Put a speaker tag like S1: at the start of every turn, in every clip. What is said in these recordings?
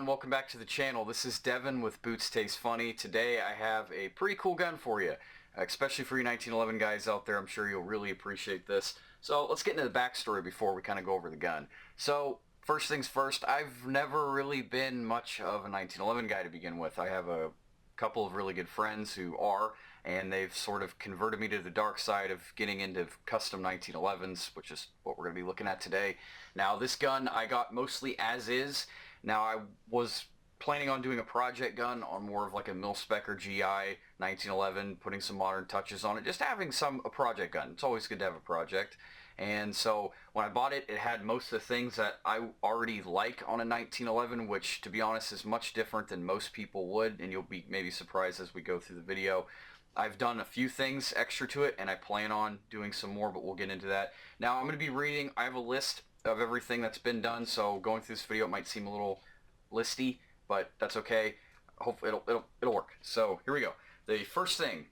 S1: everyone, welcome back to the channel. This is Devin with Boots Taste Funny. Today I have a pretty cool gun for you, especially for you 1911 guys out there. I'm sure you'll really appreciate this. So let's get into the backstory before we kind of go over the gun. So first things first, I've never really been much of a 1911 guy to begin with. I have a couple of really good friends who are, and they've sort of converted me to the dark side of getting into custom 1911s, which is what we're going to be looking at today. Now this gun I got mostly as is. Now I was planning on doing a project gun on more of like a mil-spec or GI 1911, putting some modern touches on it, just having a project gun. It's always good to have a project. And so when I bought it, it had most of the things that I already like on a 1911, which to be honest is much different than most people would, and you'll be maybe surprised as we go through the video. I've done a few things extra to it, and I plan on doing some more, but we'll get into that. Now I'm going to be reading, I have a list of everything that's been done, so going through this video it might seem a little listy, but that's okay. Hopefully it'll work. So here we go. The first thing,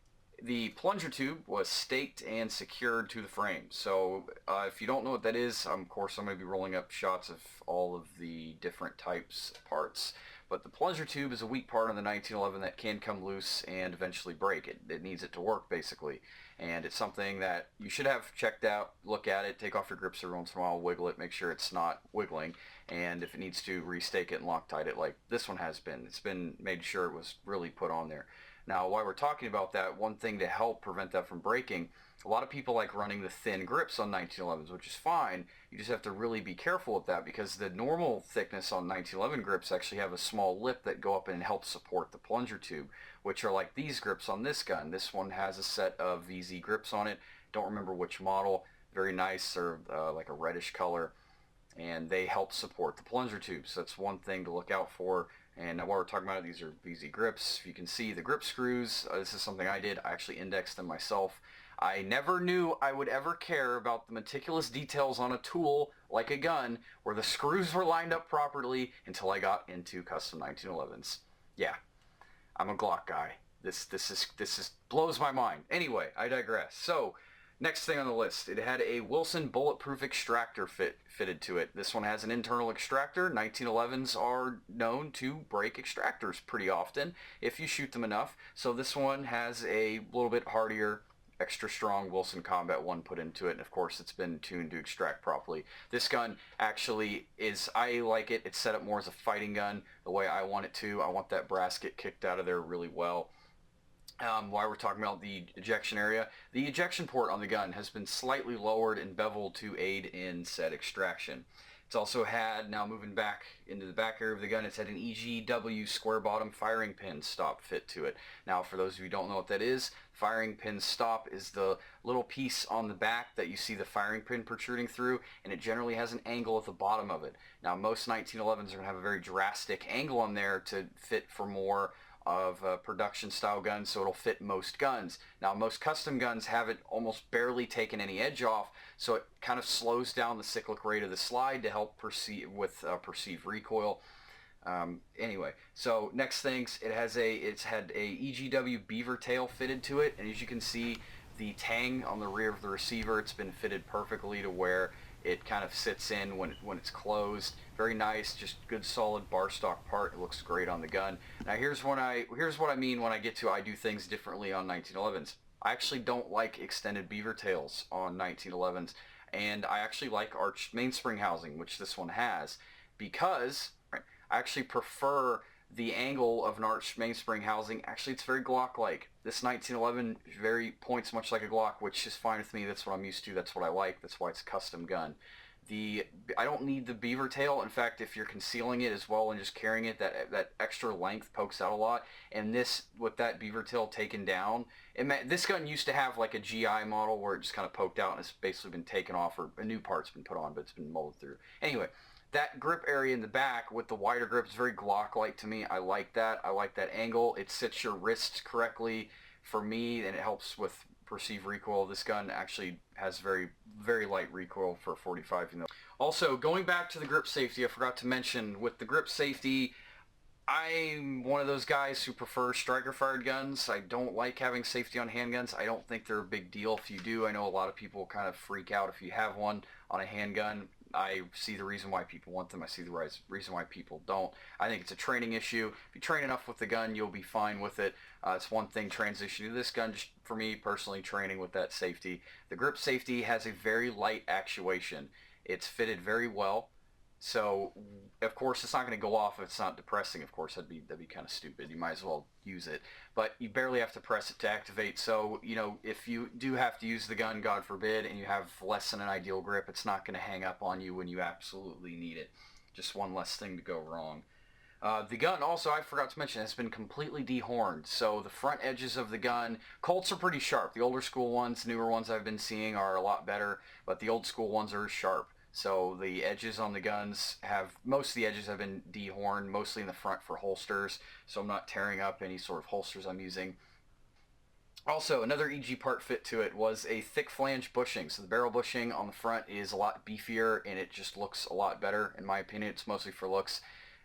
S1: the plunger tube was staked and secured to the frame. So if you don't know what that is, of course I'm going to be rolling up shots of all of the different types of parts. But the plunger tube is a weak part on the 1911 that can come loose and eventually break. It needs it to work, basically. And it's something that you should have checked out, look at it, take off your grips every once in a while, wiggle it, make sure it's not wiggling. And if it needs to, restake it and Loctite it like this one has been. It's been made sure it was really put on there. Now, while we're talking about that, one thing to help prevent that from breaking, a lot of people like running the thin grips on 1911s, which is fine. You just have to really be careful with that because the normal thickness on 1911 grips actually have a small lip that go up and help support the plunger tube, which are like these grips on this gun. This one has a set of VZ grips on it. Don't remember which model. Very nice, or like a reddish color. And they help support the plunger tube. So that's one thing to look out for. And while we're talking about it, these are VZ grips. If you can see the grip screws, this is something I did. I actually indexed them myself. I never knew I would ever care about the meticulous details on a tool like a gun where the screws were lined up properly until I got into custom 1911s. Yeah, I'm a Glock guy. This blows my mind. Anyway, I digress. So, next thing on the list, it had a Wilson bulletproof extractor fitted to it. This one has an internal extractor. 1911s are known to break extractors pretty often if you shoot them enough. So this one has a little bit hardier, extra strong Wilson Combat 1 put into it, and of course it's been tuned to extract properly. This gun actually is, I like it, it's set up more as a fighting gun the way I want it to. I want that brasket kicked out of there really well. While we're talking about the ejection area, the ejection port on the gun has been slightly lowered and beveled to aid in said extraction. It's also had, now moving back into the back area of the gun, it's had an EGW square bottom firing pin stop fit to it. Now for those of you who don't know what that is, firing pin stop is the little piece on the back that you see the firing pin protruding through, and it generally has an angle at the bottom of it. Now most 1911s are going to have a very drastic angle on there to fit for more of a production style gun, so it'll fit most guns. Now most custom guns have it almost barely taken any edge off, so it kind of slows down the cyclic rate of the slide to help perceive recoil. Anyway, so next things, it's had a EGW beaver tail fitted to it, and as you can see, the tang on the rear of the receiver, it's been fitted perfectly to where it kind of sits in when it's closed. Very nice, just good solid bar stock part. It looks great on the gun. Now here's what I mean when I get to I do things differently on 1911s. I actually don't like extended beaver tails on 1911s, and I actually like arched mainspring housing, which this one has, because I actually prefer the angle of an arched mainspring housing. Actually, it's very Glock-like. This 1911 very points much like a Glock, which is fine with me. That's what I'm used to. That's what I like. That's why it's a custom gun. I don't need the beaver tail. In fact, if you're concealing it as well and just carrying it, that extra length pokes out a lot. And this, with that beaver tail taken down, this gun used to have like a GI model where it just kind of poked out and it's basically been taken off, or a new part's been put on, but it's been molded through. Anyway, that grip area in the back with the wider grip is very Glock-like to me. I like that. I like that angle. It sits your wrists correctly for me, and it helps with perceived recoil. This gun actually has very, very light recoil for 45. You know. Also, going back to the grip safety, I forgot to mention, with the grip safety, I'm one of those guys who prefer striker-fired guns. I don't like having safety on handguns. I don't think they're a big deal if you do. I know a lot of people kind of freak out if you have one on a handgun. I see the reason why people want them. I see the reason why people don't. I think it's a training issue. If you train enough with the gun, you'll be fine with it. It's one thing transitioning to this gun, just for me personally, training with that safety. The grip safety has a very light actuation. It's fitted very well. So, of course, it's not going to go off if it's not depressing. Of course, that'd be kind of stupid. You might as well use it, but you barely have to press it to activate. So, if you do have to use the gun, God forbid, and you have less than an ideal grip, it's not going to hang up on you when you absolutely need it. Just one less thing to go wrong. The gun also, I forgot to mention, has been completely dehorned. So the front edges of the gun, Colts are pretty sharp. The older school ones, newer ones I've been seeing are a lot better, but the old school ones are sharp. So the edges on the guns most of the edges have been dehorned, mostly in the front for holsters, so I'm not tearing up any sort of holsters I'm using. Also, another EG part fit to it was a thick flange bushing. So the barrel bushing on the front is a lot beefier, and it just looks a lot better. In my opinion, it's mostly for looks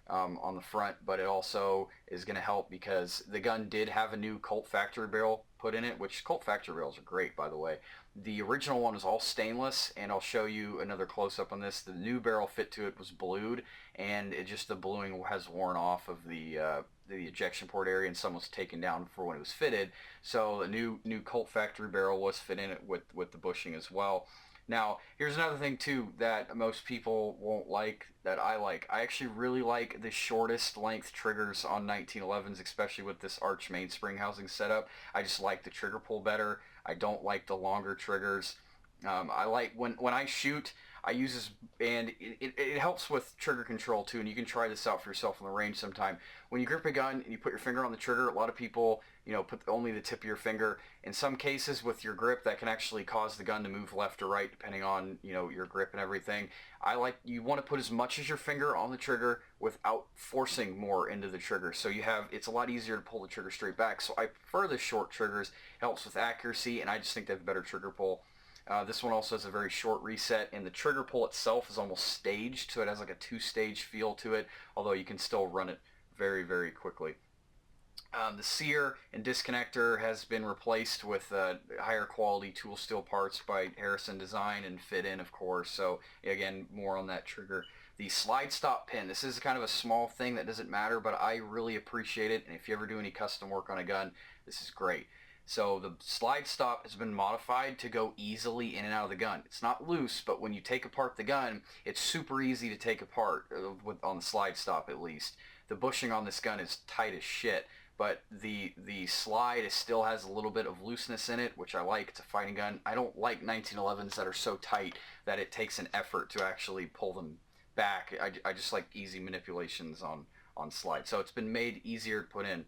S1: on the front, but it also is going to help because the gun did have a new Colt factory barrel put in it, which Colt factory barrels are great, by the way. The original one was all stainless, and I'll show you another close-up on this. The new barrel fit to it was blued, and the bluing has worn off of the ejection port area, and some was taken down for when it was fitted. So the new Colt factory barrel was fit in it with the bushing as well. Now, here's another thing too that most people won't like that I like. I actually really like the shortest length triggers on 1911s, especially with this arch mainspring housing setup. I just like the trigger pull better. I don't like the longer triggers. I like when I shoot, I use this, and it helps with trigger control too, and you can try this out for yourself on the range sometime. When you grip a gun and you put your finger on the trigger, a lot of people, put only the tip of your finger. In some cases with your grip, that can actually cause the gun to move left or right depending on, your grip and everything. You want to put as much as your finger on the trigger without forcing more into the trigger. So it's a lot easier to pull the trigger straight back. So I prefer the short triggers. It helps with accuracy, and I just think they have a better trigger pull. This one also has a very short reset, and the trigger pull itself is almost staged, so it has like a two-stage feel to it, although you can still run it very, very quickly. The sear and disconnector has been replaced with higher quality tool steel parts by Harrison Design and fit in, of course, so again, more on that trigger. The slide stop pin, this is kind of a small thing that doesn't matter, but I really appreciate it, and if you ever do any custom work on a gun, this is great. So the slide stop has been modified to go easily in and out of the gun. It's not loose, but when you take apart the gun, it's super easy to take apart, on the slide stop at least. The bushing on this gun is tight as shit, but the slide still has a little bit of looseness in it, which I like. It's a fighting gun. I don't like 1911s that are so tight that it takes an effort to actually pull them back. I just like easy manipulations on slide. So it's been made easier to put in.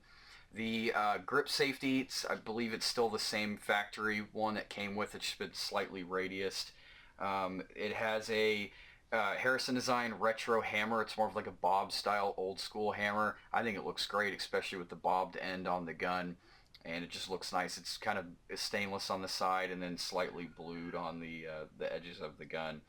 S1: The grip safety, I believe it's still the same factory one that came with it, just been slightly radiused. It has a Harrison Design retro hammer. It's more of like a bob style old school hammer. I think it looks great, especially with the bobbed end on the gun, and it just looks nice. It's kind of stainless on the side and then slightly blued on the edges of the gun.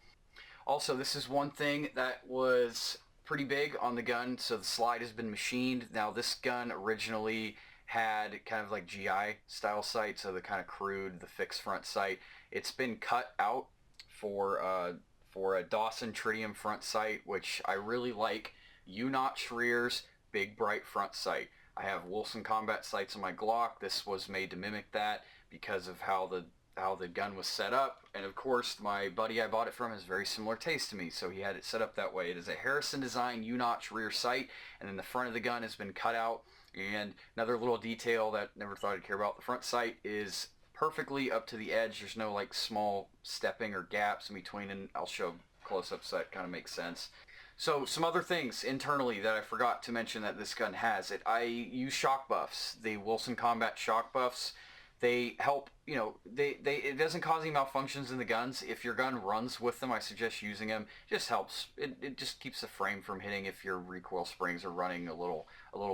S1: Also, this is one thing that was pretty big on the gun, so the slide has been machined. Now this gun originally had kind of like GI style sight, so the kind of crude, the fixed front sight. It's been cut out for a Dawson tritium front sight, which I really like. U-notch rears, big bright front sight. I have Wilson combat sights on my Glock. This was made to mimic that because of how the gun was set up, and of course my buddy I bought it from has very similar taste to me, so he had it set up that way. It is a Harrison Design U-notch rear sight, and then the front of the gun has been cut out. And another little detail that never thought I'd care about, the front sight is perfectly up to the edge. There's no like small stepping or gaps in between, and I'll show close-ups that kind of make sense. So some other things internally that I forgot to mention that this gun has. I use shock buffs, the Wilson Combat shock buffs. They help, it doesn't cause any malfunctions in the guns. If your gun runs with them, I suggest using them. It just helps. It just keeps the frame from hitting if your recoil springs are running a little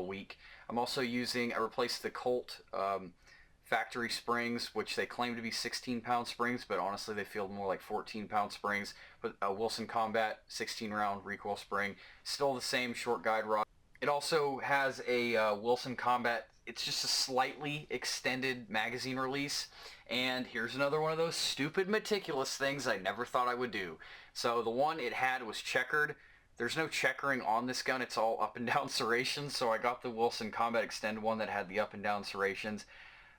S1: weak. I replaced the Colt factory springs, which they claim to be 16-pound springs, but honestly they feel more like 14-pound springs. But Wilson Combat 16-round recoil spring, still the same short guide rod. It also has a Wilson Combat it's just a slightly extended magazine release. And here's another one of those stupid meticulous things I never thought I would do. So the one it had was checkered. There's no checkering on this gun, it's all up and down serrations, so I got the Wilson Combat Extend one that had the up and down serrations.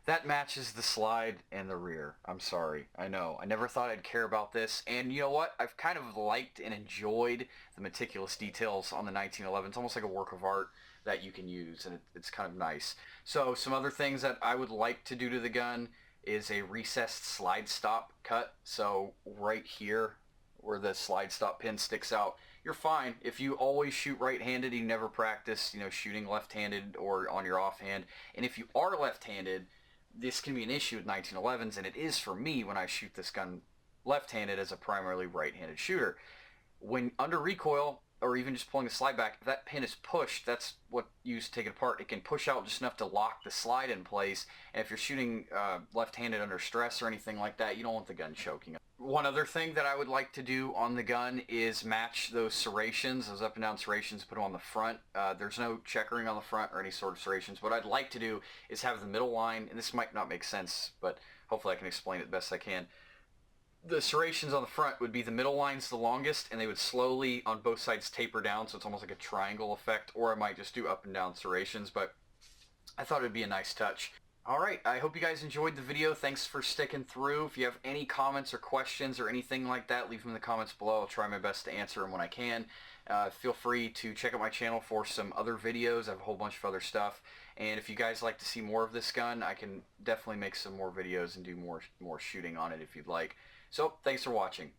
S1: That matches the slide and the rear. I'm sorry. I know. I never thought I'd care about this. And you know what? I've kind of liked and enjoyed the meticulous details on the 1911. It's almost like a work of art that you can use, and it's kind of nice. So some other things that I would like to do to the gun is a recessed slide stop cut. So right here where the slide stop pin sticks out, you're fine. If you always shoot right-handed, you never practice, shooting left-handed or on your offhand. And if you are left-handed, this can be an issue with 1911s, and it is for me when I shoot this gun left-handed as a primarily right-handed shooter. When under recoil, or even just pulling the slide back, if that pin is pushed, that's what you use to take it apart. It can push out just enough to lock the slide in place, and if you're shooting left-handed under stress or anything like that, you don't want the gun choking. One other thing that I would like to do on the gun is match those serrations, those up and down serrations, put them on the front. There's no checkering on the front or any sort of serrations. What I'd like to do is have the middle line, and this might not make sense, but hopefully I can explain it the best I can. The serrations on the front would be the middle line's the longest, and they would slowly on both sides taper down, so it's almost like a triangle effect, or I might just do up and down serrations, but I thought it would be a nice touch. Alright, I hope you guys enjoyed the video. Thanks for sticking through. If you have any comments or questions or anything like that, leave them in the comments below. I'll try my best to answer them when I can. Feel free to check out my channel for some other videos. I have a whole bunch of other stuff. And if you guys like to see more of this gun, I can definitely make some more videos and do more shooting on it if you'd like. So, thanks for watching.